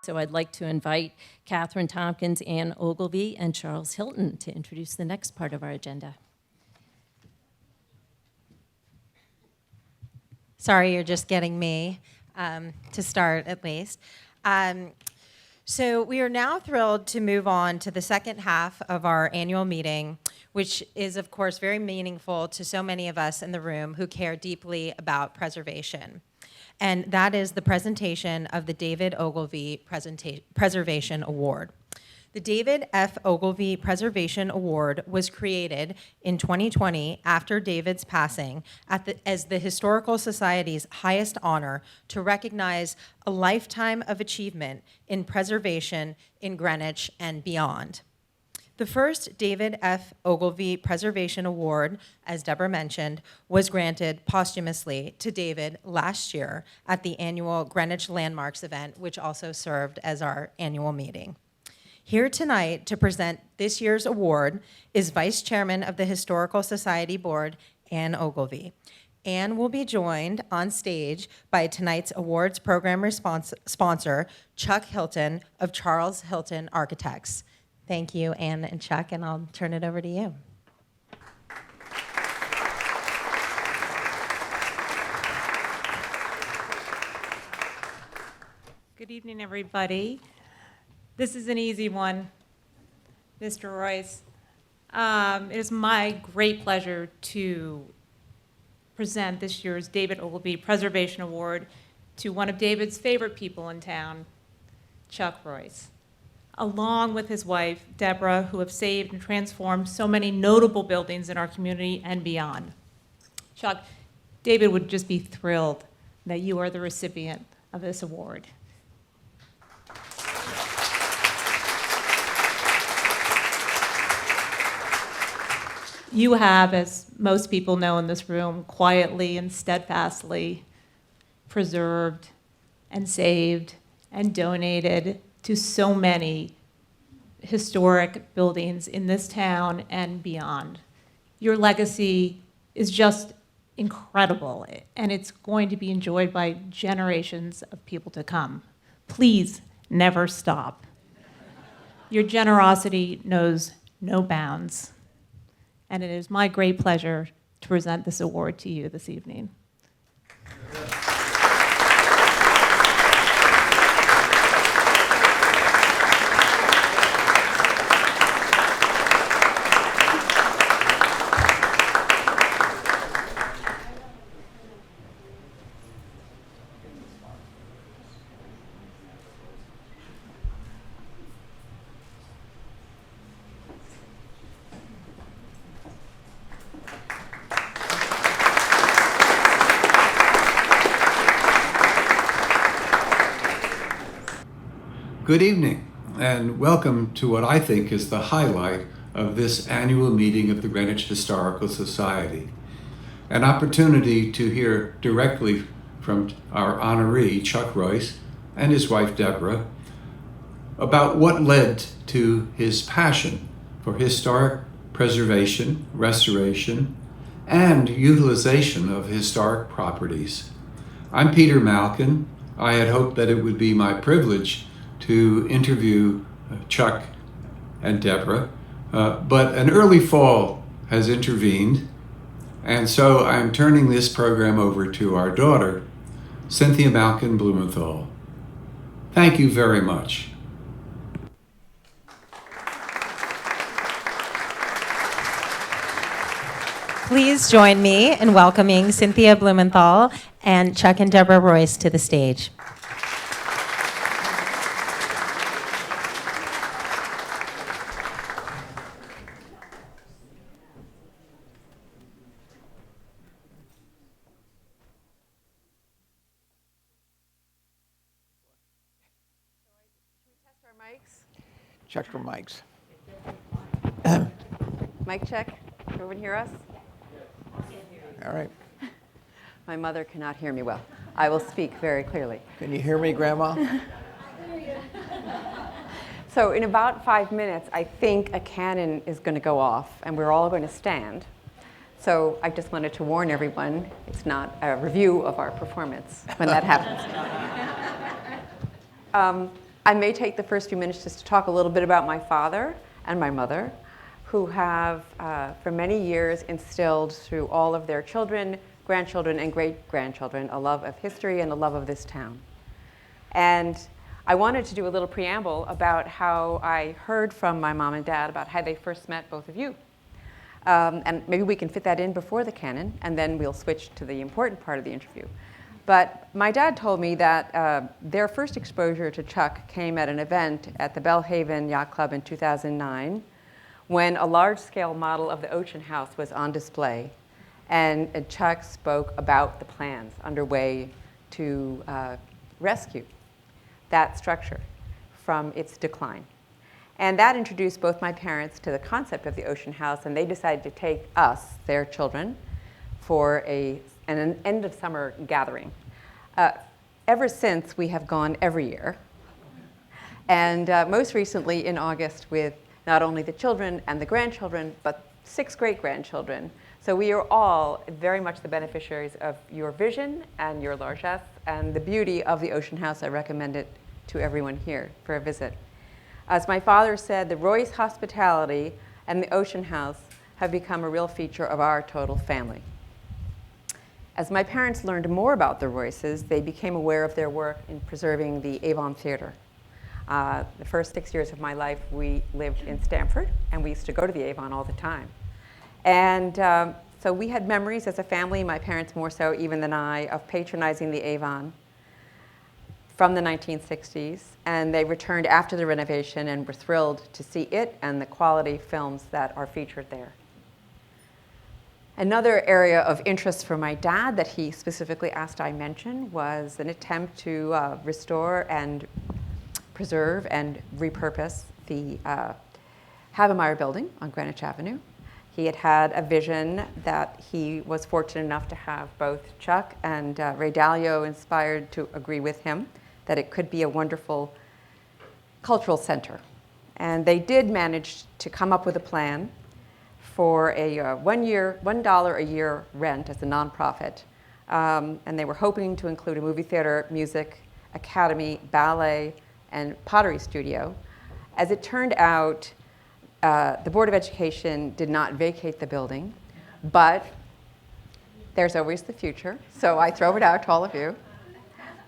So I'd like to invite Catherine Tompkins, Ann Ogilvy, and Charles Hilton to introduce the next part of our agenda. Sorry, you're just getting me to start, at least. So we are now thrilled to move on to the second half of our annual meeting, which is, of course, very meaningful to so many of us in the room who care deeply about preservation. And that is the presentation of the David Ogilvy Preservation Award. The David F. Ogilvy Preservation Award was created in 2020 after David's passing as the Historical Society's highest honor to recognize a lifetime of achievement in preservation in Greenwich and beyond. The first David F. Ogilvy Preservation Award, as Deborah mentioned, was granted posthumously to David last year at the annual Greenwich Landmarks event, which also served as our annual meeting. Here tonight to present this year's award is Vice Chairman of the Historical Society Board, Ann Ogilvy. Ann will be joined on stage by tonight's awards program sponsor, Chuck Hilton of Charles Hilton Architects. Thank you, Ann and Chuck, and I'll turn it over to you. Good evening, everybody. This is an easy one, Mr. Royce. It is my great pleasure to present this year's David Ogilvy Preservation Award to one of David's favorite people in town, Chuck Royce, along with his wife, Deborah, who have saved and transformed so many notable buildings in our community and beyond. Chuck, David would just be thrilled that you are the recipient of this award. You have, as most people know in this room, quietly and steadfastly preserved and saved and donated to so many historic buildings in this town and beyond. Your legacy is just incredible, and it's going to be enjoyed by generations of people to come. Please never stop. Your generosity knows no bounds. And it is my great pleasure to present this award to you this evening. Good evening, and welcome to what I think is the highlight of this annual meeting of the Greenwich Historical Society. An opportunity to hear directly from our honoree, Chuck Royce, and his wife, Deborah, about what led to his passion for historic preservation, restoration, and utilization of historic properties. I'm Peter Malkin. I had hoped that it would be my privilege to interview Chuck and Deborah, but an early fall has intervened, and so I'm turning this program over to our daughter, Cynthia Blumenthal. Thank you very much. Please join me in welcoming Cynthia Blumenthal and Chuck and Deborah Royce to the stage. Check for mics. Mic check. Everyone hear us? All right. My mother cannot hear me well. I will speak very clearly. Can you hear me, Grandma? So in about 5 minutes, I think a cannon is going to go off, and we're all going to stand. So I just wanted to warn everyone, it's not a review of our performance when that happens. I may take the first few minutes just to talk a little bit about my father and my mother, who have, for many years, instilled through all of their children, grandchildren, and great-grandchildren a love of history and a love of this town. And I wanted to do a little preamble about how I heard from my mom and dad about how they first met both of you. And maybe we can fit that in before the canon, and then we'll switch to the important part of the interview. But my dad told me that their first exposure to Chuck came at an event at the Bellhaven Yacht Club in 2009, when a large-scale model of the Ocean House was on display, and Chuck spoke about the plans underway to rescue that structure from its decline. And that introduced both my parents to the concept of the Ocean House, and they decided to take us, their children, for an end of summer gathering. Ever since, we have gone every year. And most recently in August with not only the children and the grandchildren, but 6 great-grandchildren. So we are all very much the beneficiaries of your vision and your largesse and the beauty of the Ocean House. I recommend it to everyone here for a visit. As my father said, the Royce hospitality and the Ocean House have become a real feature of our total family. As my parents learned more about the Royces, they became aware of their work in preserving the Avon Theater. The first 6 years of my life, we lived in Stamford, and we used to go to the Avon all the time. And so we had memories as a family, my parents more so even than I, of patronizing the Avon from the 1960s. And they returned after the renovation and were thrilled to see it and the quality films that are featured there. Another area of interest for my dad that he specifically asked I mention was an attempt to restore and preserve and repurpose the Havemeyer building on Greenwich Avenue. He had had a vision that he was fortunate enough to have both Chuck and Ray Dalio inspired to agree with him that it could be a wonderful cultural center. And they did manage to come up with a plan for a $1 a year rent as a nonprofit. And they were hoping to include a movie theater, music, academy, ballet, and pottery studio. As it turned out, the Board of Education did not vacate the building, but there's always the future, so I throw it out to all of you.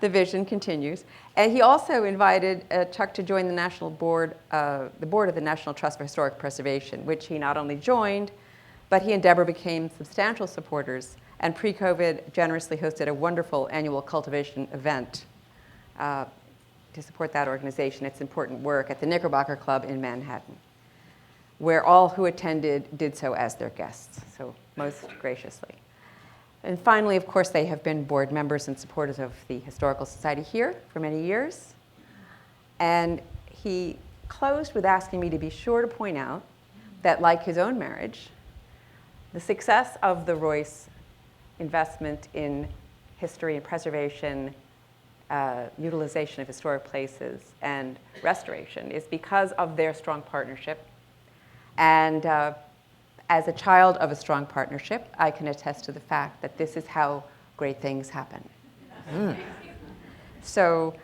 The vision continues. And he also invited Chuck to join the National Board, the board of the National Trust for Historic Preservation, which he not only joined, but he and Deborah became substantial supporters, and pre-COVID generously hosted a wonderful annual cultivation event to support that organization, its important work at the Knickerbocker Club in Manhattan, where all who attended did so as their guests, so most graciously. And finally, of course, they have been board members and supporters of the Historical Society here for many years. And he closed with asking me to be sure to point out that, like his own marriage, the success of the Royce investment in history and preservation, utilization of historic places, and restoration is because of their strong partnership. And as a child of a strong partnership, I can attest to the fact that this is how great things happen. So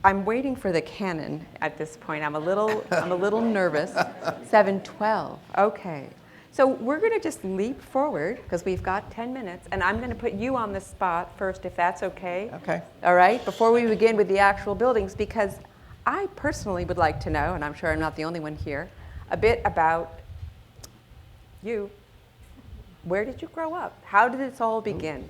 I'm waiting for the canon at this point. I'm a little nervous. 7:12. Okay. So we're going to just leap forward because we've got 10 minutes, and I'm going to put you on the spot first, if that's okay. Okay. All right. Before we begin with the actual buildings, because I personally would like to know, and I'm sure I'm not the only one here, a bit about you. Where did you grow up? How did this all begin?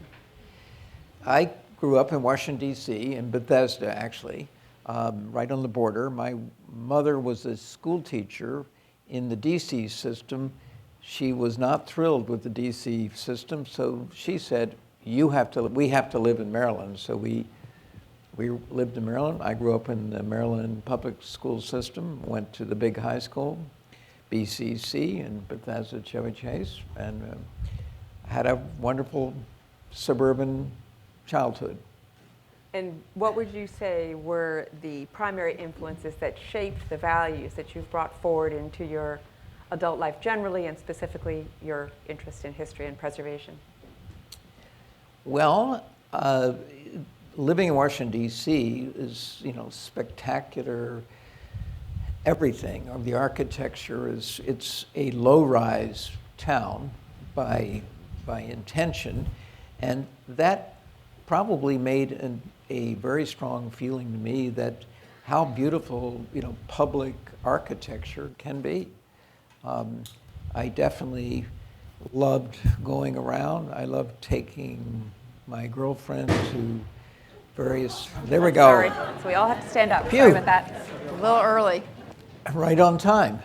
I grew up in Washington, D.C., in Bethesda, actually, right on the border. My mother was a school teacher in the D.C. system. She was not thrilled with the D.C. system, so she said, we have to live in Maryland. So we lived in Maryland. I grew up in the Maryland public school system, went to the big high school, BCC in Bethesda, Chevy Chase, and had a wonderful suburban childhood. And what would you say were the primary influences that shaped the values that you've brought forward into your adult life generally, and specifically your interest in history and preservation? Well, living in Washington, D.C. is, spectacular everything. The architecture it's a low-rise town by intention, and that probably made a very strong feeling to me that how beautiful, public architecture can be. I definitely loved going around. I loved taking my girlfriend to various, there we go. Sorry, so we all have to stand up. Phew. Sorry about that. A little early. Right on time.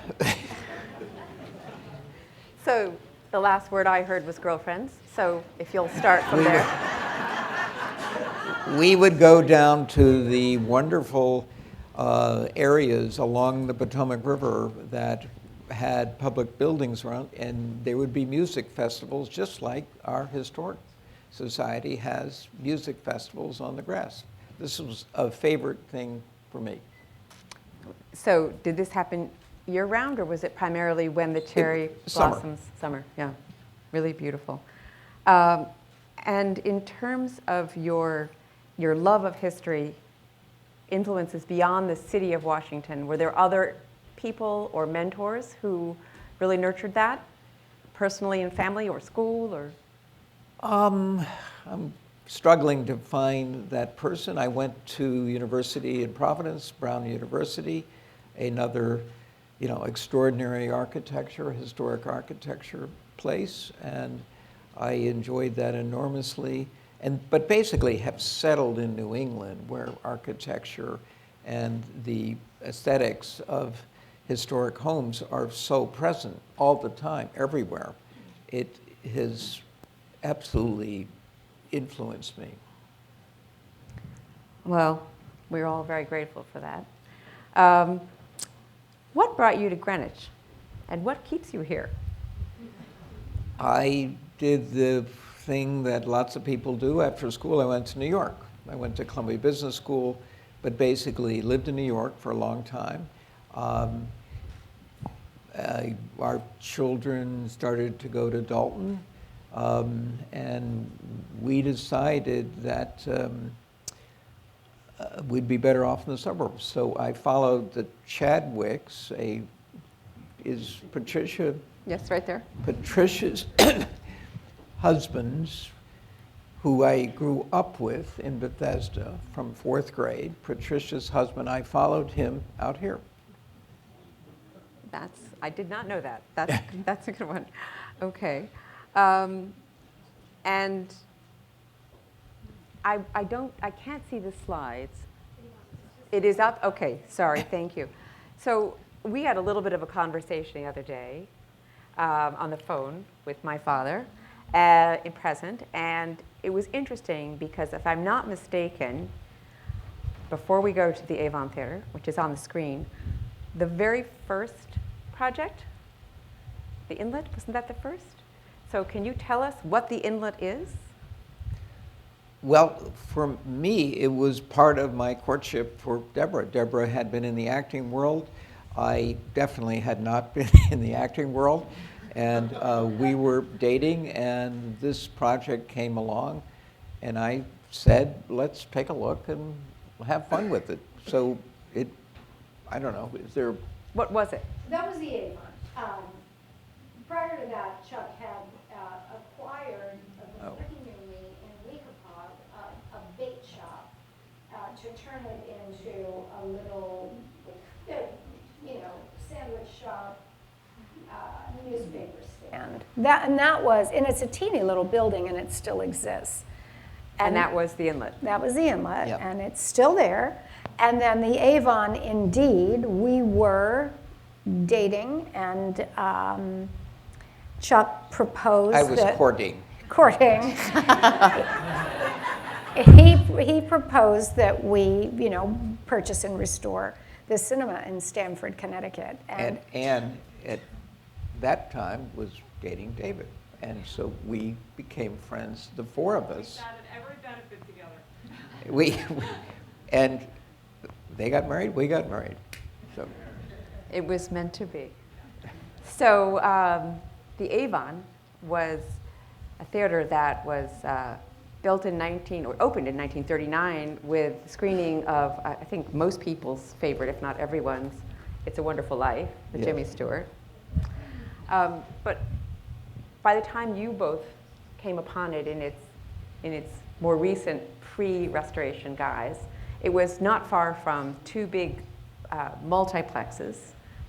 So the last word I heard was girlfriends. So if you'll start from there. We would go down to the wonderful areas along the Potomac River that had public buildings around, and there would be music festivals just like our historic society has music festivals on the grass. This was a favorite thing for me. So did this happen year-round, or was it primarily when the cherry blossoms? Summer, yeah. Really beautiful. And in terms of your love of history, influences beyond the city of Washington, were there other people or mentors who really nurtured that, personally in family or school, or? I'm struggling to find that person. I went to University in Providence, Brown University, another, extraordinary architecture, historic architecture place, and I enjoyed that enormously. But basically have settled in New England, where architecture and the aesthetics of historic homes are so present all the time, everywhere. It has absolutely influenced me. Well, we're all very grateful for that. What brought you to Greenwich, and what keeps you here? I did the thing that lots of people do after school. I went to New York. I went to Columbia Business School, but basically lived in New York for a long time. Our children started to go to Dalton, and we decided that we'd be better off in the suburbs. So I followed the Chadwicks. Is Patricia? Yes, right there. Patricia's husbands, who I grew up with in Bethesda from 4th grade. Patricia's husband, I followed him out here. I did not know that. That's a good one. Okay. And I can't see the slides. It is up? Okay, sorry, thank you. So we had a little bit of a conversation the other day on the phone with my father in present, and it was interesting because if I'm not mistaken, before we go to the Avon Theater, which is on the screen, the very first project, the Inlet, wasn't that the first? So can you tell us what the Inlet is? Well, for me, it was part of my courtship for Deborah. Deborah had been in the acting world. I definitely had not been in the acting world. And we were dating, and this project came along, and I said, let's take a look and have fun with it. So I don't know, is there... What was it? That was the Avon. Prior to that, Chuck had acquired particularly in Weekapaug a bait shop to turn it into a little, sandwich shop, newspaper stand. And it's a teeny little building, and it still exists. And that was the Inlet. That was the Inlet, Yep. and it's still there. And then the Avon, indeed, we were dating, and Chuck proposed. I was courting. Courting. He proposed that we, purchase and restore the cinema in Stamford, Connecticut. And Anne, at that time, was dating David. And so we became friends, the four of us. Every benefit together. And they got married, we got married. So It was meant to be. So the Avon was a theater that was built in opened in 1939 with screening of, I think, most people's favorite, if not everyone's, It's a Wonderful Life, with Yes. Jimmy Stewart. But by the time you both came upon it in its more recent pre-restoration guise, it was not far from two big multiplexes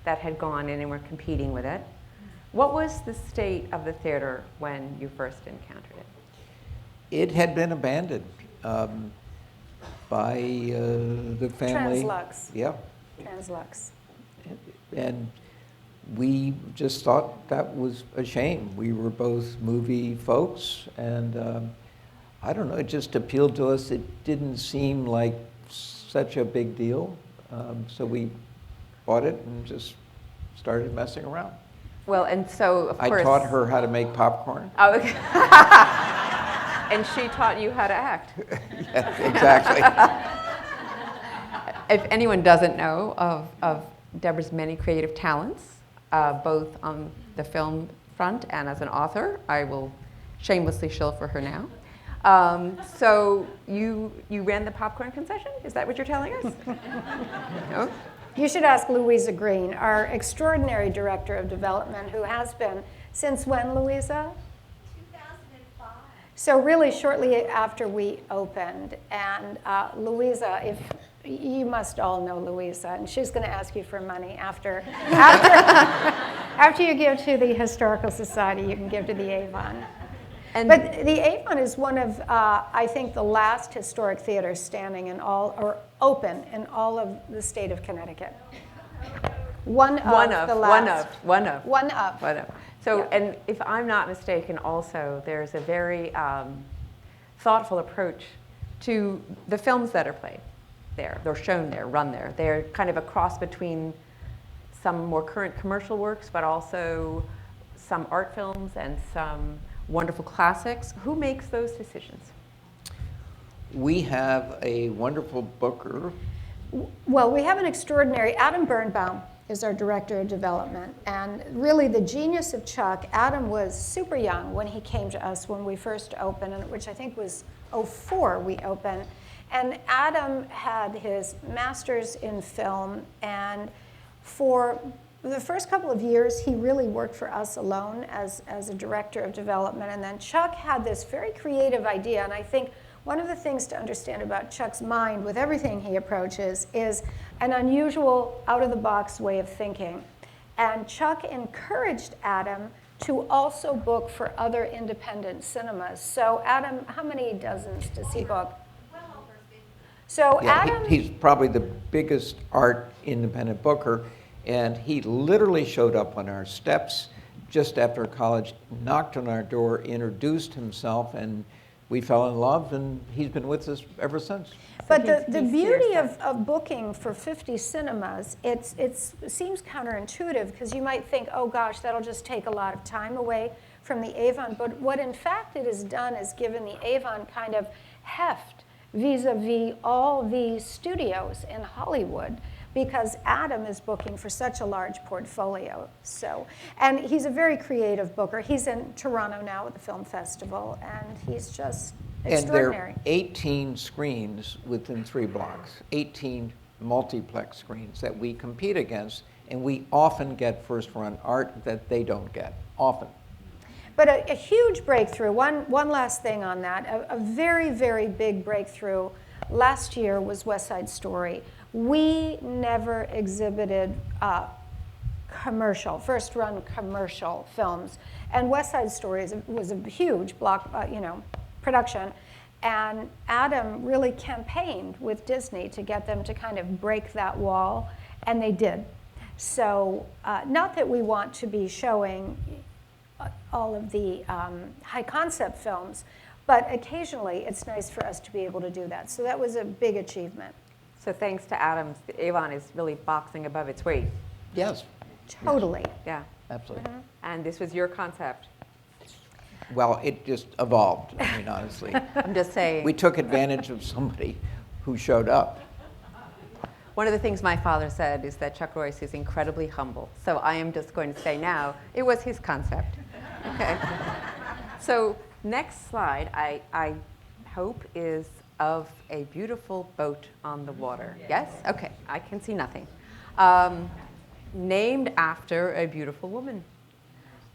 that had gone in and were competing with it. What was the state of the theater when you first encountered it? It had been abandoned by the family. Translux. Yeah. Translux. And we just thought that was a shame. We were both movie folks, and I don't know, it just appealed to us. It didn't seem like such a big deal. So we bought it and just started messing around. Well, and so, of course... I taught her how to make popcorn. Oh, okay. And she taught you how to act. Yeah, exactly. If anyone doesn't know of Deborah's many creative talents, both on the film front and as an author, I will shamelessly shill for her now. So you ran the popcorn concession? Is that what you're telling us? No? You should ask Louisa Green, our extraordinary director of development, who has been since when, Louisa? 2005. So really shortly after we opened. And Louisa, if you must all know Louisa, and she's going to ask you for money after you give to the Historical Society, you can give to the Avon. But the Avon is one of, I think, the last historic theaters standing in all, or open in all of the state of Connecticut. One of. So, Yeah. and if I'm not mistaken, also, there's a very thoughtful approach to the films that are played there. They're shown there, run there. They're kind of a cross between some more current commercial works, but also some art films and some wonderful classics. Who makes those decisions? We have a wonderful booker. Well, we have an extraordinary, Adam Birnbaum is our director of development. And really the genius of Chuck, Adam was super young when he came to us when we first opened, and which I think was 2004 we opened. And Adam had his master's in film, and for the first couple of years, he really worked for us alone as a director of development. And then Chuck had this very creative idea, and I think one of the things to understand about Chuck's mind with everything he approaches is an unusual, out-of-the-box way of thinking. And Chuck encouraged Adam to also book for other independent cinemas. So Adam, how many dozens does he book? Well over 50. So Yeah, Adam... he's probably the biggest art independent booker, and he literally showed up on our steps just after college, knocked on our door, introduced himself, and we fell in love, and he's been with us ever since. But he's the beauty fierce. of booking for 50 cinemas, it seems counterintuitive because you might think, oh gosh, that'll just take a lot of time away from the Avon. But what in fact it has done is given the Avon kind of heft vis-a-vis all the studios in Hollywood, because Adam is booking for such a large portfolio. So, and he's a very creative booker. He's in Toronto now at the film festival, and he's just extraordinary. And there are 18 screens within 3 blocks, 18 multiplex screens that we compete against, and we often get first-run art that they don't get, often. But a huge breakthrough, one last thing on that, a very, very big breakthrough last year was West Side Story. We never exhibited first-run commercial films, and West Side Story was a huge block, production. And Adam really campaigned with Disney to get them to kind of break that wall, and they did. So, not that we want to be showing all of the high-concept films, but occasionally it's nice for us to be able to do that. So that was a big achievement. So thanks to Adams, the Avon is really boxing above its weight. Yes, Totally. Yeah. absolutely. And this was your concept. Well, it just evolved, I mean, honestly. I'm just saying. We took advantage of somebody who showed up. One of the things my father said is that Chuck Royce is incredibly humble. So I am just going to say now, it was his concept. Okay. So next slide, I hope is of a beautiful boat on the water. Yes? Okay, I can see nothing. Named after a beautiful woman.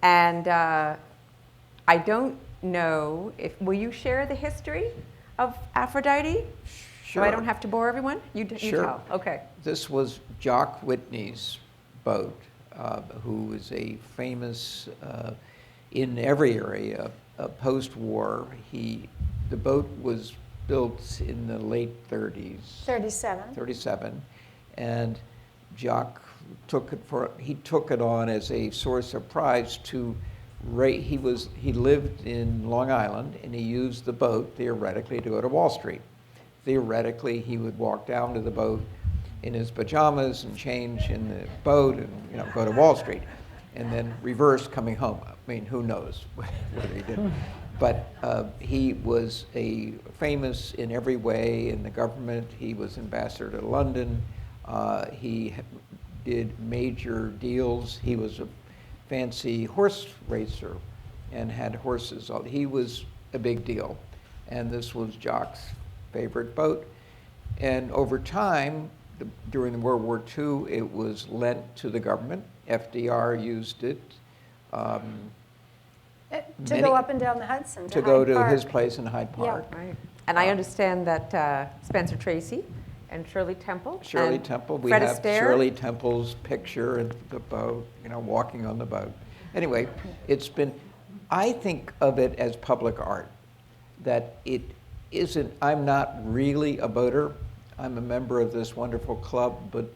And I don't know if, will you share the history of Aphrodite? Sure. So I don't have to bore everyone? You Sure. tell. Okay. This was Jock Whitney's boat, who is a famous, in every area, post-war. The boat was built in the late 30s. 37. 37, and Jock took it on as a source of pride to he lived in Long Island, and he used the boat theoretically to go to Wall Street. Theoretically, he would walk down to the boat in his pajamas and change in the boat and go to Wall Street, and then reverse coming home. I mean, who knows whether he did. But he was famous in every way in the government. He was ambassador to London. He did major deals. He was a fancy horse racer and had horses. He was a big deal. And this was Jock's favorite boat. And over time, during World War II, it was lent to the government. FDR used it. To go up and down the Hudson. To go Hyde to Park. his place in Hyde Park. Right. And I understand that Spencer Tracy and Shirley Temple. Shirley and Temple. We Fred have Astaire. Shirley Temple's picture in the boat, walking on the boat. Anyway, I think of it as public art, that it isn't, I'm not really a boater. I'm a member of this wonderful club, but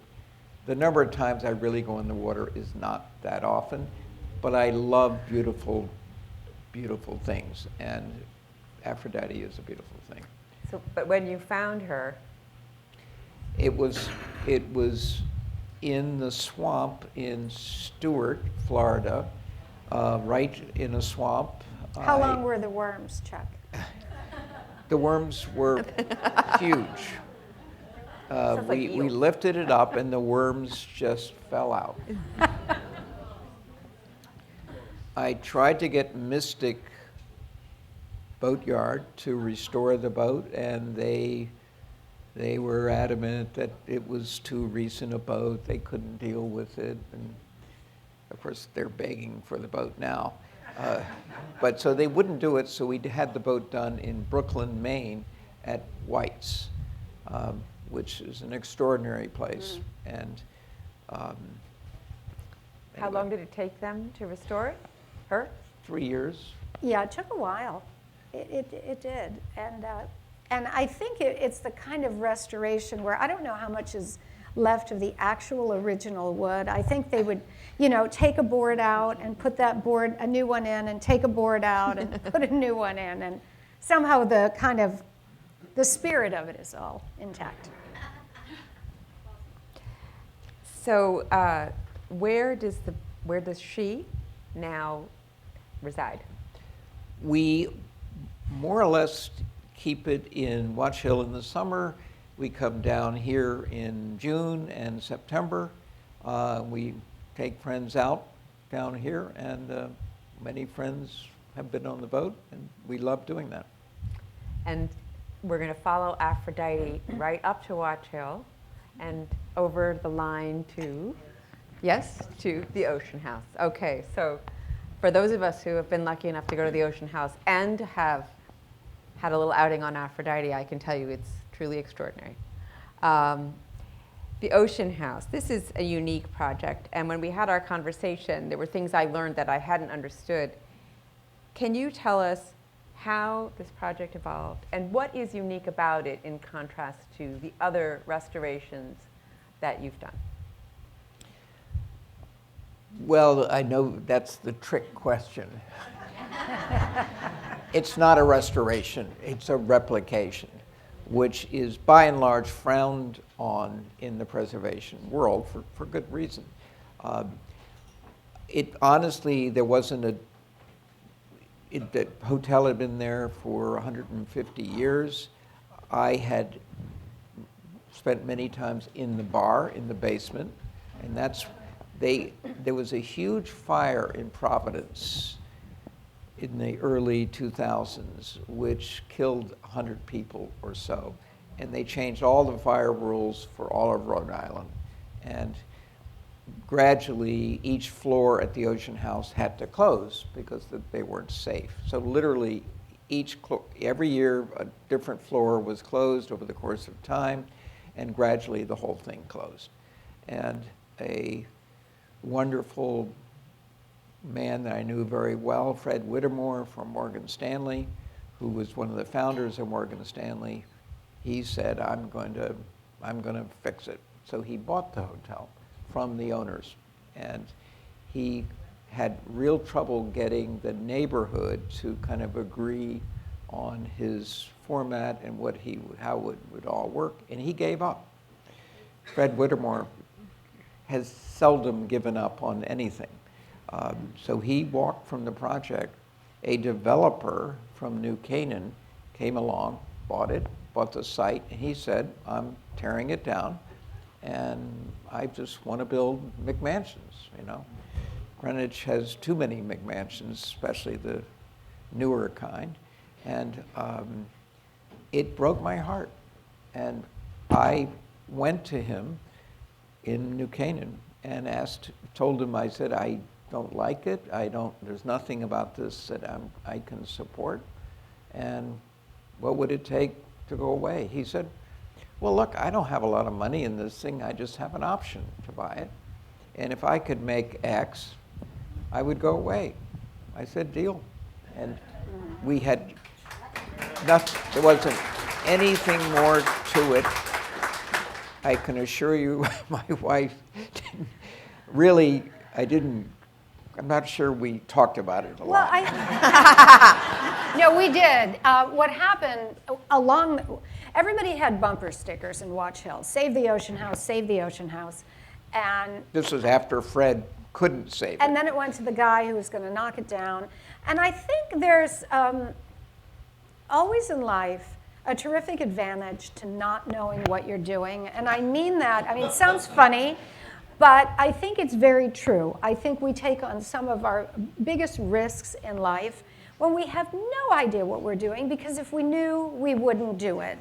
the number of times I really go in the water is not that often. But I love beautiful, beautiful things, and Aphrodite is a beautiful thing. So, but when you found her, It was in the swamp in Stewart, Florida, right in a swamp. How long were the worms, Chuck? The worms were huge. Sounds like We eels. lifted it up and the worms just fell out. I tried to get Mystic Boatyard to restore the boat, and they were adamant that it was too recent a boat. They couldn't deal with it, and of course they're begging for the boat now. But so they wouldn't do it, so we had the boat done in Brooklyn, Maine at White's, which is an extraordinary place. And how anyway, long did it take them to restore it? Her? 3 years. Yeah, it took a while. It did. And I think it's the kind of restoration where I don't know how much is left of the actual original wood. I think they would, take a board out and put a new one in, and take a board out and put a new one in. And somehow the spirit of it is all intact. So where does she now reside? We more or less keep it in Watch Hill in the summer. We come down here in June and September. We take friends out down here, and many friends have been on the boat, and we love doing that. And we're going to follow Aphrodite right up to Watch Hill and over the line to the Ocean House. Okay, so for those of us who have been lucky enough to go to the Ocean House and have had a little outing on Aphrodite, I can tell you it's truly extraordinary. The Ocean House, this is a unique project, and when we had our conversation, there were things I learned that I hadn't understood. Can you tell us how this project evolved and what is unique about it in contrast to the other restorations that you've done? Well, I know that's the trick question. It's not a restoration, it's a replication, which is by and large frowned on in the preservation world for good reason. Honestly, there wasn't the hotel had been there for 150 years. I had spent many times in the bar, in the basement, and there was a huge fire in Providence in the early 2000s, which killed 100 people or so. And they changed all the fire rules for all of Rhode Island. And gradually, each floor at the Ocean House had to close because they weren't safe. So literally, every year, a different floor was closed over the course of time, and gradually the whole thing closed. And a wonderful man that I knew very well, Fred Whittemore from Morgan Stanley, who was one of the founders of Morgan Stanley, he said, I'm going to fix it. So he bought the hotel from the owners, and he had real trouble getting the neighborhood to kind of agree on his format and how it would all work, and he gave up. Fred Whittemore has seldom given up on anything. So he walked from the project. A developer from New Canaan came along, bought the site, and he said, I'm tearing it down, and I just want to build McMansions, you know. Greenwich has too many McMansions, especially the newer kind, and it broke my heart. And I went to him in New Canaan and told him, I said, I don't like it. There's nothing about this that I can support. And what would it take to go away? He said, well, look, I don't have a lot of money in this thing. I just have an option to buy it. And if I could make X, I would go away. I said, deal. And we had nothing, there wasn't anything more to it. I can assure you, my wife didn't really, I'm not sure we talked about it a lot. No, we did. What happened everybody had bumper stickers in Watch Hill. Save the Ocean House, save the Ocean House. And this was after Fred couldn't save it. And then it went to the guy who was going to knock it down. And I think there's always in life a terrific advantage to not knowing what you're doing. And I mean that, it sounds funny, but I think it's very true. I think we take on some of our biggest risks in life when we have no idea what we're doing, because if we knew, we wouldn't do it.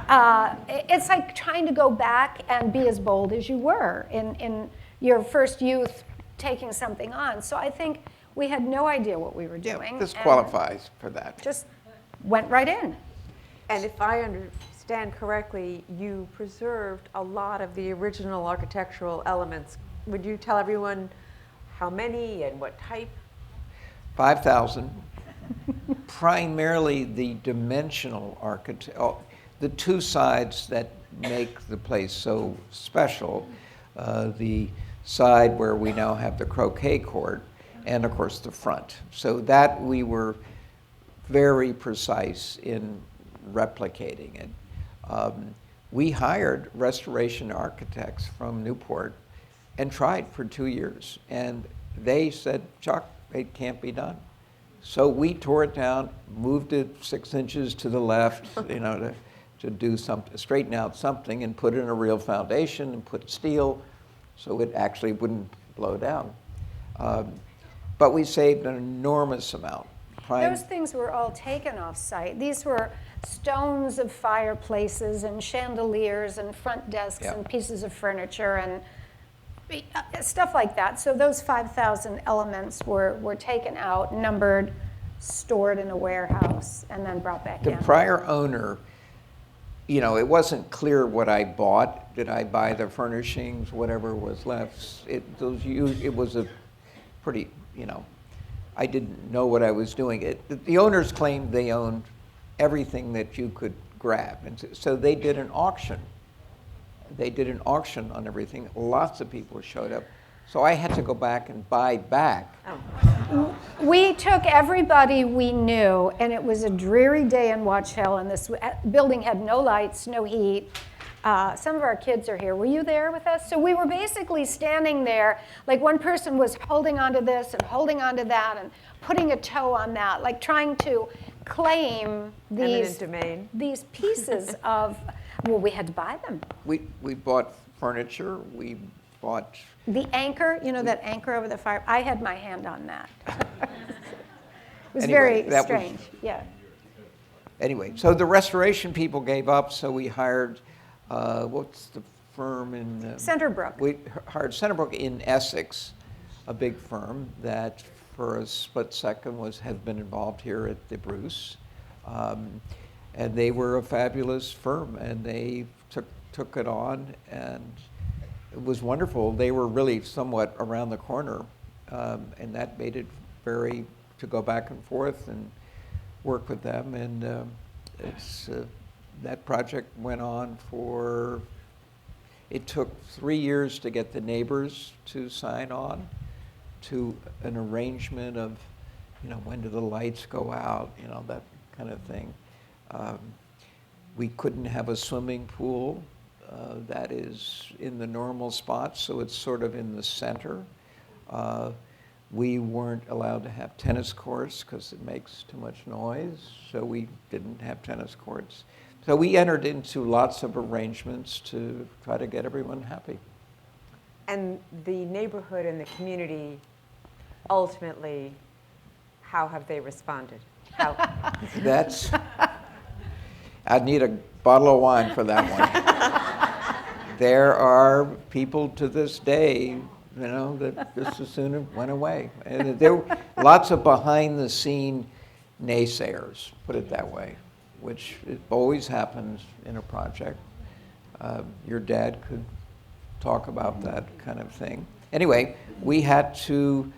It's like trying to go back and be as bold as you were in your first youth taking something on. So I think we had no idea what we were doing. Yeah, this qualifies for that. Just went right in. And if I understand correctly, you preserved a lot of the original architectural elements. Would you tell everyone how many and what type? 5,000. Primarily the dimensional architecture, the two sides that make the place so special, the side where we now have the croquet court, and of course the front. So that we were very precise in replicating it. We hired restoration architects from Newport and tried for 2 years, and they said, Chuck, it can't be done. So we tore it down, moved it 6 inches to the left, to do something, straighten out something, and put in a real foundation and put steel so it actually wouldn't blow down. But we saved an enormous amount. Those things were all taken off site. These were stones of fireplaces and chandeliers and front desks and pieces of furniture and stuff like that. So those 5,000 elements were taken out, numbered, stored in a warehouse, and then brought back in. The prior owner, it wasn't clear what I bought. Did I buy the furnishings, whatever was left? It was a pretty, I didn't know what I was doing. The owners claimed they owned everything that you could grab. And so they did an auction. They did an auction on everything. Lots of people showed up. So I had to go back and buy back. Oh. We took everybody we knew, and it was a dreary day in Watch Hill, and this building had no lights, no heat. Some of our kids are here. Were you there with us? So we were basically standing there, like one person was holding onto this and holding onto that and putting a toe on that, like trying to claim these pieces of, well, we had to buy them. We bought furniture, we bought... The anchor, that anchor over the fire, I had my hand on that. was Anyway, very that was- strange, yeah. Anyway, so the restoration people gave up, so we hired, what's the firm in? Centerbrook. We hired Centerbrook in Essex, a big firm that for a split second has been involved here at the Bruce. And they were a fabulous firm, and they took it on, and it was wonderful. They were really somewhat around the corner, and that made it to go back and forth and work with them. And that project went on it took 3 years to get the neighbors to sign on to an arrangement of, when do the lights go out, that kind of thing. We couldn't have a swimming pool that is in the normal spot, so it's sort of in the center. We weren't allowed to have tennis courts because it makes too much noise, so we didn't have tennis courts. So we entered into lots of arrangements to try to get everyone happy. And the neighborhood and the community, ultimately, how have they responded? How? I'd need a bottle of wine for that one. There are people to this day, that just as soon it went away. And there were lots of behind-the-scene naysayers, put it that way, which it always happens in a project. Your dad could talk about that kind of thing. Anyway, we had to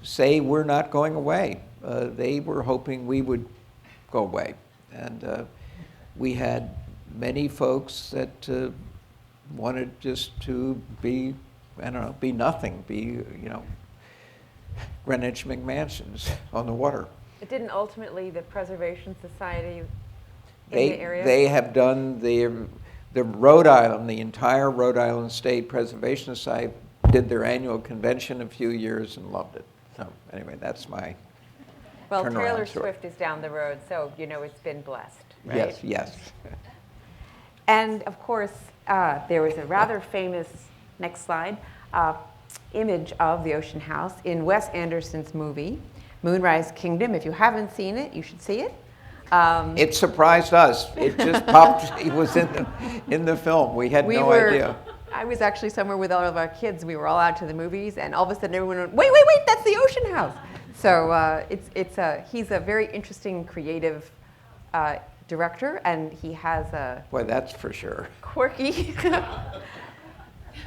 say we're not going away. They were hoping we would go away. And we had many folks that wanted just to be nothing, Greenwich McMansions on the water. It didn't ultimately the Preservation Society in the area? They have done the Rhode Island, the entire Rhode Island State Preservation Society did their annual convention a few years and loved it. So anyway, that's my Well, turnaround Taylor story. Swift is down the road, so it's been blessed, right? Yes. And of course, there was a rather famous, next slide, image of the Ocean House in Wes Anderson's movie, Moonrise Kingdom. If you haven't seen it, you should see it. It surprised us. It just popped. It was in the film. We had no idea. I was actually somewhere with all of our kids. We were all out to the movies, and all of a sudden everyone went, wait, that's the Ocean House. So he's a very interesting, creative director, and he has a Boy, that's for sure. quirky.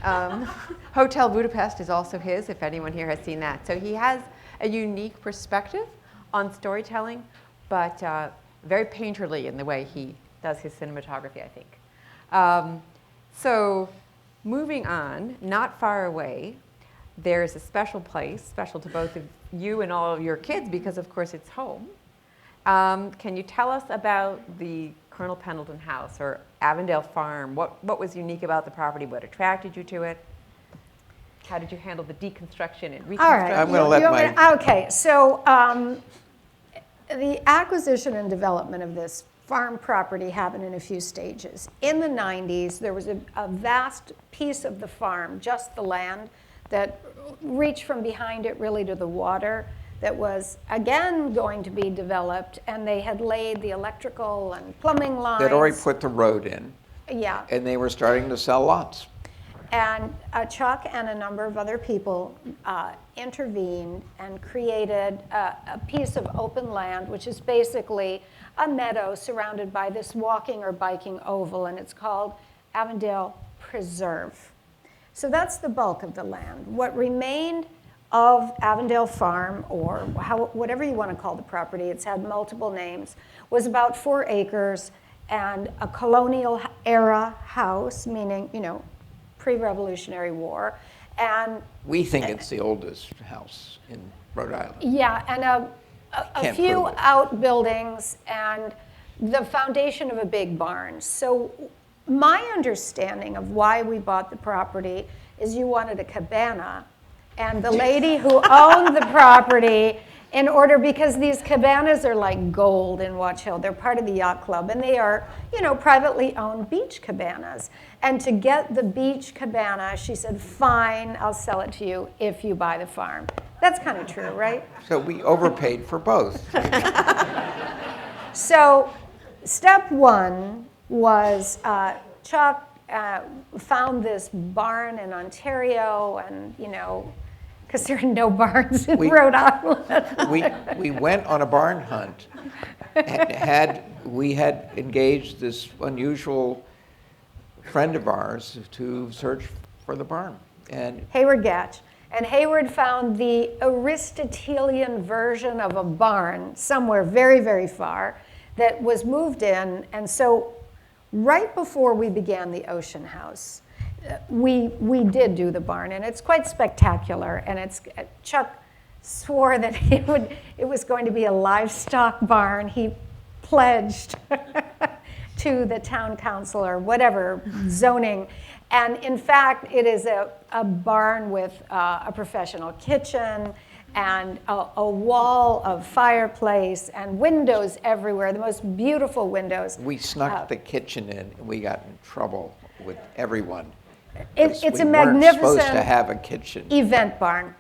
Hotel Budapest is also his, if anyone here has seen that. So he has a unique perspective on storytelling, but very painterly in the way he does his cinematography, I think. So moving on, not far away, there's a special place, special to both of you and all of your kids, because of course it's home. Can you tell us about the Colonel Pendleton House or Avondale Farm? What was unique about the property? What attracted you to it? How did you handle the deconstruction and reconstruction? All right. I'm gonna let Okay, so the acquisition and development of this farm property happened in a few stages. In the 90s, there was a vast piece of the farm, just the land, that reached from behind it really to the water, that was again going to be developed, and they had laid the electrical and plumbing lines. They'd already put the road in, Yeah. and they were starting to sell lots. And Chuck and a number of other people intervened and created a piece of open land, which is basically a meadow surrounded by this walking or biking oval, and it's called Avondale Preserve. So that's the bulk of the land. What remained of Avondale Farm, or whatever you want to call the property, it's had multiple names, was about 4 acres and a colonial era house, meaning, pre-Revolutionary War. And We think it's the oldest house in Rhode Island. yeah, and a Can't few prove it. outbuildings and the foundation of a big barn. So my understanding of why we bought the property is you wanted a cabana, and the lady who owned the property, because these cabanas are like gold in Watch Hill. They're part of the yacht club, and they are, privately owned beach cabanas. And to get the beach cabana, she said, fine, I'll sell it to you if you buy the farm. That's kind of true, right? So we overpaid for both. So step one was Chuck found this barn in Ontario, and, because there are no barns in Rhode Island. We went on a barn hunt. We had engaged this unusual friend of ours to search for the barn. And Hayward Gatch. And Hayward found the Aristotelian version of a barn somewhere very, very far that was moved in. And so right before we began the Ocean House, we did do the barn, and it's quite spectacular. And Chuck swore that it was going to be a livestock barn. He pledged to the town council or whatever zoning. And in fact, it is a barn with a professional kitchen and a wall of fireplace and windows everywhere, the most beautiful windows. we snuck the kitchen in, and we got in trouble with everyone. It's We a weren't supposed to magnificent have a kitchen. event barn.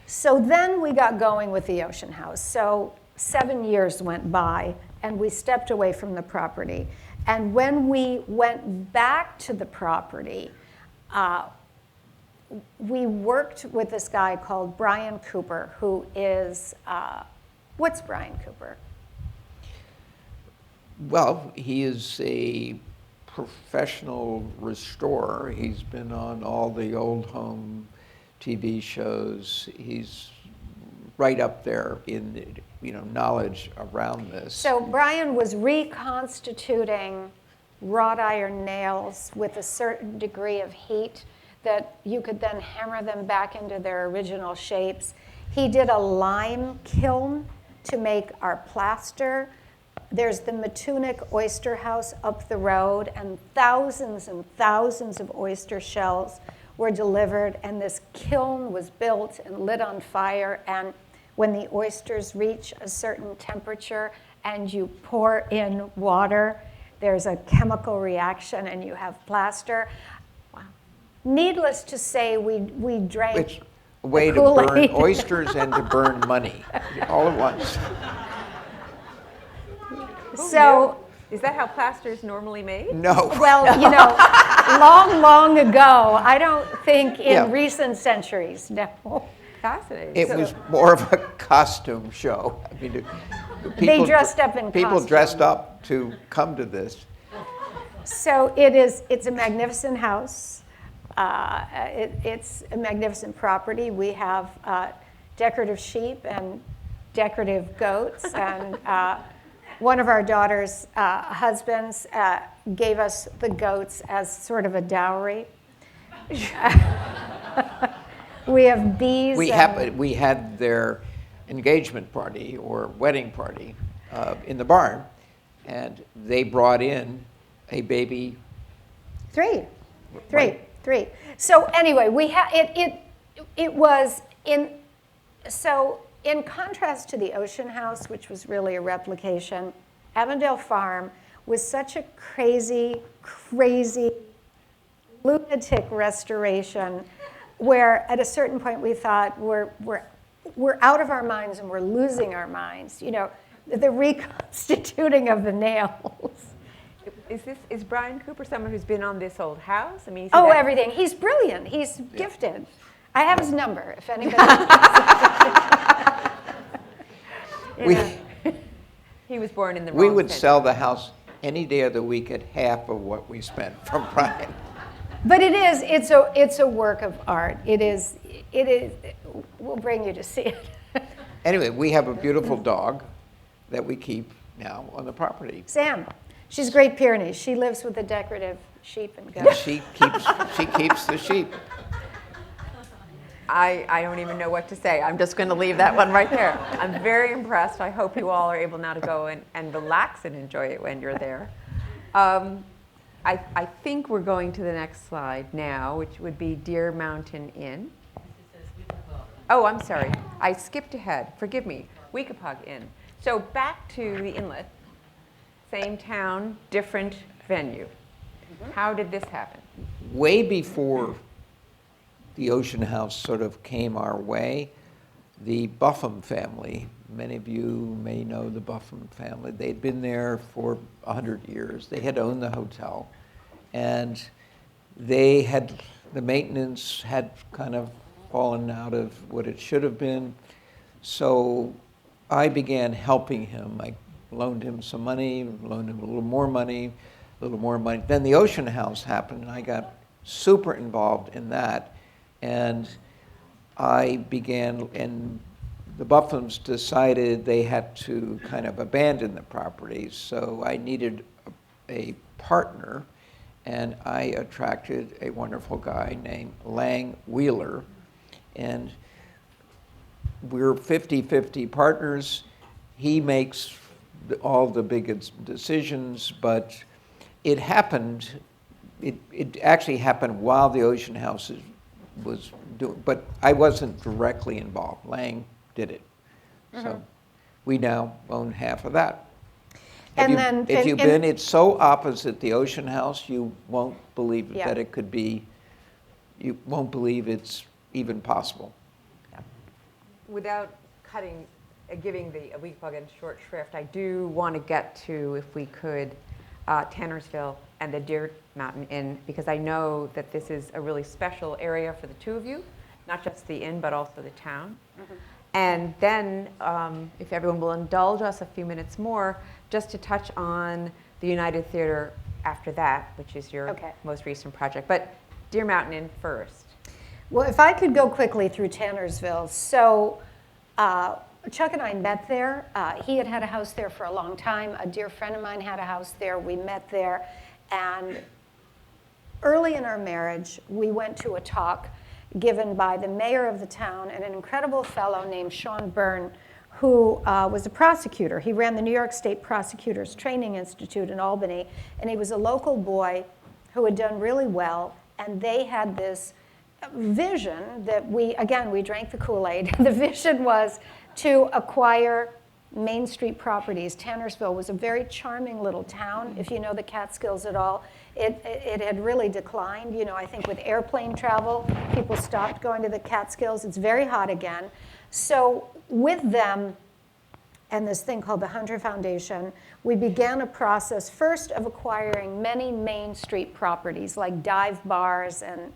So then we got going with the Ocean House. So 7 years went by, and we stepped away from the property. And when we went back to the property, we worked with this guy called Brian Cooper, who is, what's Brian Cooper? Well, he is a professional restorer. He's been on all the old home TV shows. He's right up there in knowledge around this. So Brian was reconstituting wrought iron nails with a certain degree of heat that you could then hammer them back into their original shapes. He did a lime kiln to make our plaster. There's the Matunic Oyster House up the road, and thousands of oyster shells were delivered, and this kiln was built and lit on fire, and when the oysters reach a certain temperature and you pour in water, there's a chemical reaction and you have plaster. Wow. Needless to say, we drank It's a way to burn oysters and to burn money all at once. So, Is that how plaster is normally made? No. well, long ago, I don't think in Yeah. recent centuries, no. Fascinating. It was more of a costume show. I mean, They dressed up in people costume. dressed up to come to this. So it's a magnificent house. It's a magnificent property. We have decorative sheep and decorative goats. And one of our daughter's husbands gave us the goats as sort of a dowry. We have bees. We had their engagement party or wedding party in the barn, and they brought in a baby. Three. Right. So anyway, it was in contrast to the Ocean House, which was really a replication, Avondale Farm was such a crazy lunatic restoration where at a certain point we thought we're out of our minds and we're losing our minds. The reconstituting of the nails. Is Brian Cooper someone who's been on this old house? I mean, Everything. He's brilliant. He's gifted. I have his number if anybody. He was born in the We wrong would century. sell the house any day of the week at half of what we spent from Brian. But it's a work of art. It is, we'll bring you to see it. Anyway, we have a beautiful dog that we keep now on the property. Sam, she's Great Pyrenees. She lives with the decorative sheep and goats. She keeps the sheep. I don't even know what to say. I'm just going to leave that one right there. I'm very impressed. I hope you all are able now to go and relax and enjoy it when you're there. I think we're going to the next slide now, which would be Deer Mountain Inn. Oh, I'm sorry. I skipped ahead. Forgive me. Weekapaug Inn. So back to the inlet. Same town, different venue. How did this happen? Way before the Ocean House sort of came our way, the Buffum family. Many of you may know the Buffum family. They'd been there for 100 years. They had owned the hotel, and they had, the maintenance had kind of fallen out of what it should have been. So I began helping him. I loaned him some money, loaned him a little more money, a little more money. Then the Ocean House happened, and I got super involved in that. And I began, and the Buffums decided they had to kind of abandon the property. So I needed a partner, and I attracted a wonderful guy named Lang Wheeler. And we're 50-50 partners. He makes all the biggest decisions, but it happened, it actually happened while the Ocean House was doing, but I wasn't directly involved. Lang did it. So we now own half of that. If you've been, it's so opposite the Ocean House, you won't believe that it could be, you won't believe it's even possible. Without giving the Weequahic and short shrift, I do want to get to, if we could, Tannersville and the Deer Mountain Inn, because I know that this is a really special area for the two of you, not just the inn, but also the town. And then, if everyone will indulge us a few minutes more, just to touch on the United Theater after that, which is your most recent project. But Deer Mountain Inn first. Well, if I could go quickly through Tannersville. So Chuck and I met there. He had had a house there for a long time. A dear friend of mine had a house there. We met there. And early in our marriage, we went to a talk given by the mayor of the town and an incredible fellow named Sean Byrne, who was a prosecutor. He ran the New York State Prosecutors Training Institute in Albany, and he was a local boy who had done really well, and they had this vision that we drank the Kool-Aid. The vision was to acquire Main Street properties. Tannersville was a very charming little town, if you know the Catskills at all. It had really declined. You know, I think with airplane travel, people stopped going to the Catskills. It's very hot again. So with them and this thing called the Hunter Foundation, we began a process first of acquiring many Main Street properties like dive bars and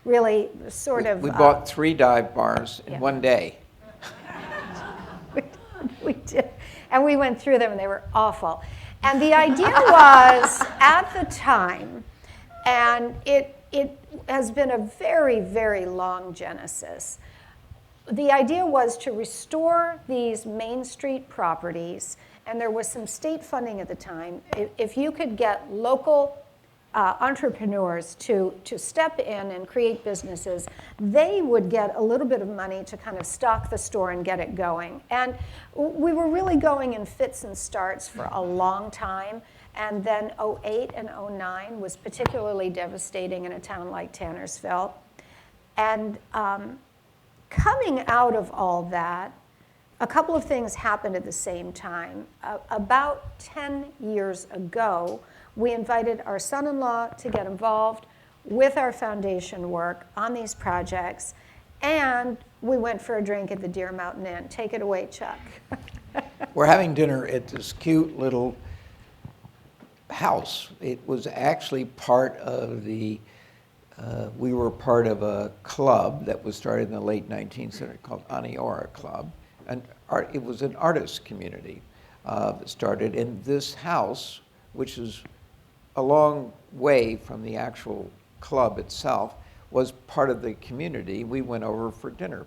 really sort of... We bought 3 dive bars in one day. We did. And we went through them, and they were awful. And the idea was, at the time, and it has been a very, very long genesis, the idea was to restore these Main Street properties, and there was some state funding at the time. If you could get local entrepreneurs to step in and create businesses, they would get a little bit of money to kind of stock the store and get it going. And we were really going in fits and starts for a long time. And then 2008 and 2009 was particularly devastating in a town like Tannersville. And coming out of all that, a couple of things happened at the same time. About 10 years ago, we invited our son-in-law to get involved with our foundation work on these projects, and we went for a drink at the Deer Mountain Inn. Take it away, Chuck. We're having dinner at this cute little house. It was actually part of the, we were part of a club that was started in the late 19th century called Aniora Club. And it was an artist community that started in this house, which is a long way from the actual club itself, was part of the community. We went over for dinner,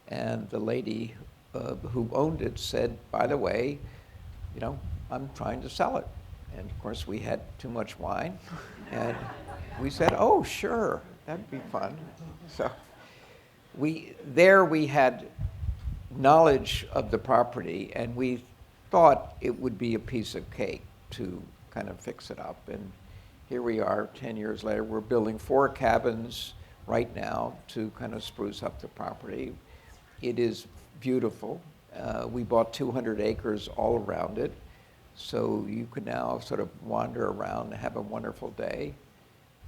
and the lady who owned it said, by the way, you know, I'm trying to sell it. And of course we had too much wine, and we said, oh, sure, that'd be fun. So we had knowledge of the property, and we thought it would be a piece of cake to kind of fix it up. And here we are 10 years later. We're building 4 cabins right now to kind of spruce up the property. It is beautiful. We bought 200 acres all around it, so you can now sort of wander around and have a wonderful day.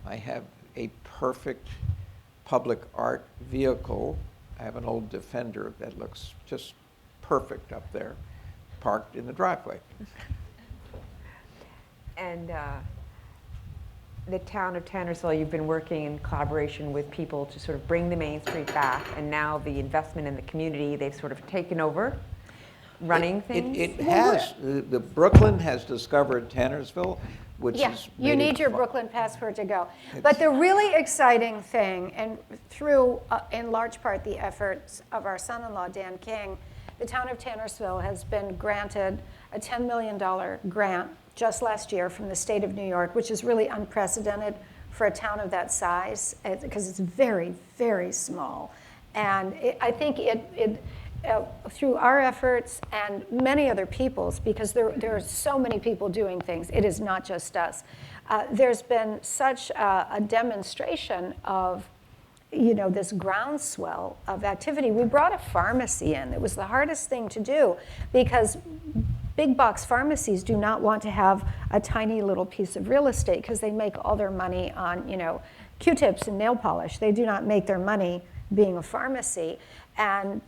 I have a perfect public art vehicle I have an old Defender that looks just perfect up there, parked in the driveway. And the town of Tannersville, you've been working in collaboration with people to sort of bring the Main Street back, and now the investment in the community, they've sort of taken over running things. It has. The Brooklyn has discovered Tannersville, which Yeah, is you need your Brooklyn passport to go. But the really exciting thing, and through, in large part, the efforts of our son-in-law, Dan King, the town of Tannersville has been granted a $10 million grant just last year from the state of New York, which is really unprecedented for a town of that size, because it's very, very small. And I think through our efforts and many other people's, because there are so many people doing things, it is not just us. There's been such a demonstration of this groundswell of activity. We brought a pharmacy in. It was the hardest thing to do because big box pharmacies do not want to have a tiny little piece of real estate because they make all their money on, Q-tips and nail polish. They do not make their money being a pharmacy. And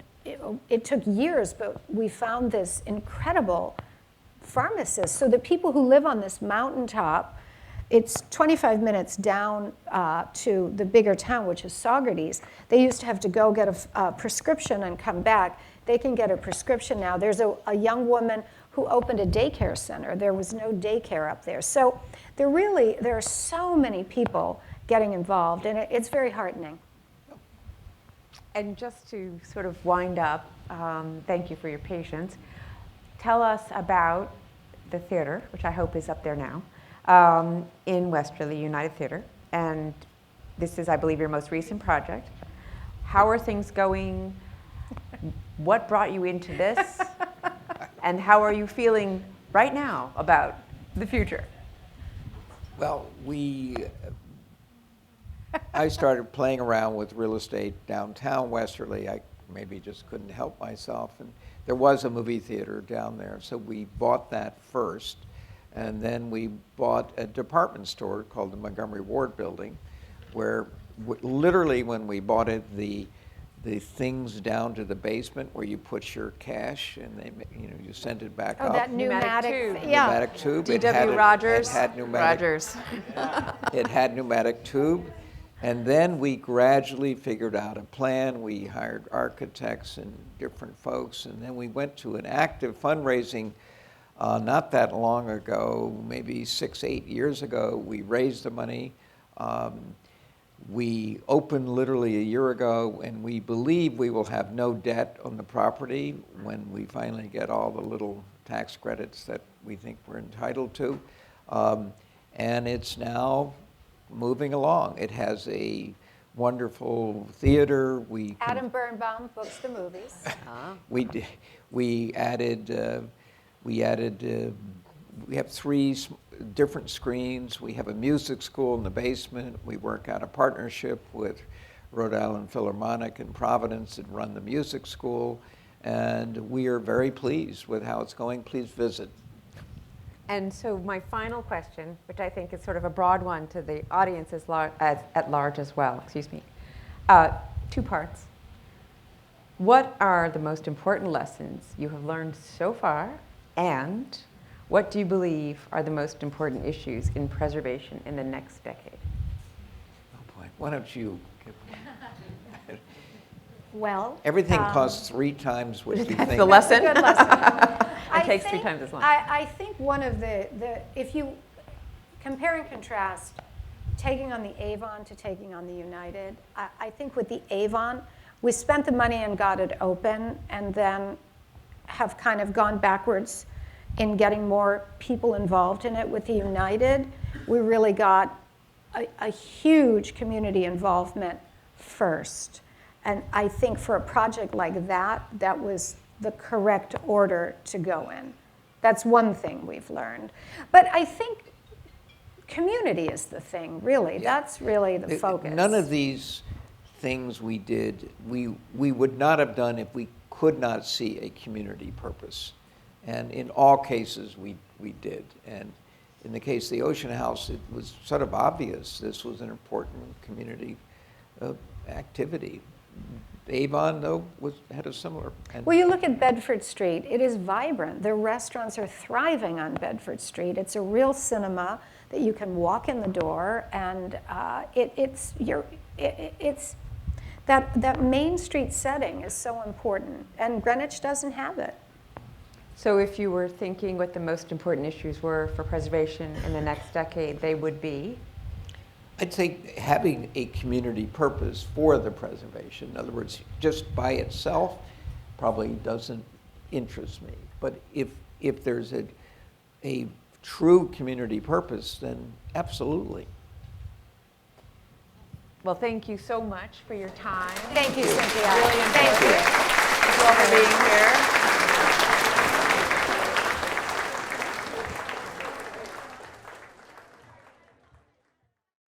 it took years, but we found this incredible pharmacist. So the people who live on this mountaintop, it's 25 minutes down to the bigger town, which is Saugerties. They used to have to go get a prescription and come back. They can get a prescription now. There's a young woman who opened a daycare center. There was no daycare up there. So there are so many people getting involved, and it's very heartening. And just to sort of wind up, thank you for your patience. Tell us about the theater, which I hope is up there now, in Westerly United Theater. And this is, I believe, your most recent project. How are things going? What brought you into this? And how are you feeling right now about the future? Well, I started playing around with real estate downtown Westerly. I maybe just couldn't help myself. And there was a movie theater down there, so we bought that first. And then we bought a department store called the Montgomery Ward Building, where literally when we bought it, the things down to the basement where you put your cash and you send it back up. Oh, that pneumatic tube. yeah. Pneumatic tube. D.W. Rogers. It had pneumatic. Rogers. It had pneumatic tube. And then we gradually figured out a plan. We hired architects and different folks. And then we went to an active fundraising not that long ago, maybe 6-8 years ago. We raised the money. We opened literally a year ago, and we believe we will have no debt on the property when we finally get all the little tax credits that we think we're entitled to. And it's now moving along. It has a wonderful theater. Adam Birnbaum books the movies. We have 3 different screens. We have a music school in the basement. We work out a partnership with Rhode Island Philharmonic in Providence and run the music school. And we are very pleased with how it's going. Please visit. And so my final question, which I think is sort of a broad one to the audience at large as well, 2 parts. What are the most important lessons you have learned so far, and what do you believe are the most important issues in preservation in the next decade? Oh boy, why don't you give one? Well, Everything costs 3 times what you think. That's the lesson? good lesson. It takes 3 times as long. I think one of if you compare and contrast taking on the Avon to taking on the United, I think with the Avon, we spent the money and got it open, and then have kind of gone backwards in getting more people involved in it. With the United, we really got a huge community involvement first. And I think for a project like that, that was the correct order to go in. That's one thing we've learned. But I think community is the thing, really. Yeah. That's really the focus. None of these things we did, we would not have done if we could not see a community purpose. And in all cases, we did. And in the case of the Ocean House, it was sort of obvious this was an important community activity. Avon, though, had a similar. And Well, you look at Bedford Street, it is vibrant. The restaurants are thriving on Bedford Street. It's a real cinema that you can walk in the door, and it's that Main Street setting is so important, and Greenwich doesn't have it. So if you were thinking what the most important issues were for preservation in the next decade, they would be? I'd say having a community purpose for the preservation. In other words, just by itself probably doesn't interest me. But if there's a true community purpose, then absolutely. Well, thank you so much for your time. Thank you, Cynthia. Really Thank you. important. Thank you all for being here.